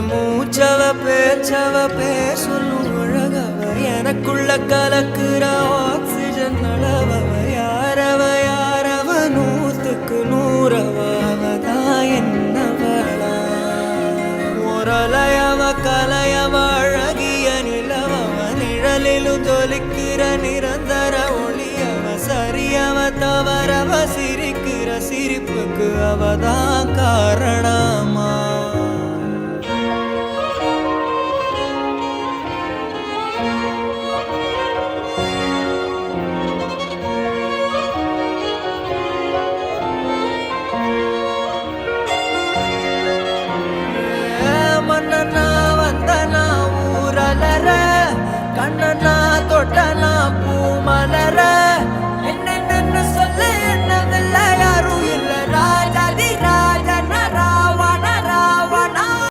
மூச்சவ பேச்சவ பேர் சொல்லும் அழகவ எனக்குள்ள கலக்குற ஆக்சிஜன் அளவவ யாரவ யாரவ 100க்கு 100 அவதான் என்னவளா ஒரலையவ கலையவ அழகிய நிலவவ நிழலிலும் ஜொலிக்கிற நிரந்தர ஒளியவ சரியவ தவறவ சிரிக்கிற சிரிப்புக்கு அவதான் காரணமா மன்னனா வந்தனா ஊரலர கண்ணனா தொட்டனா பூமலர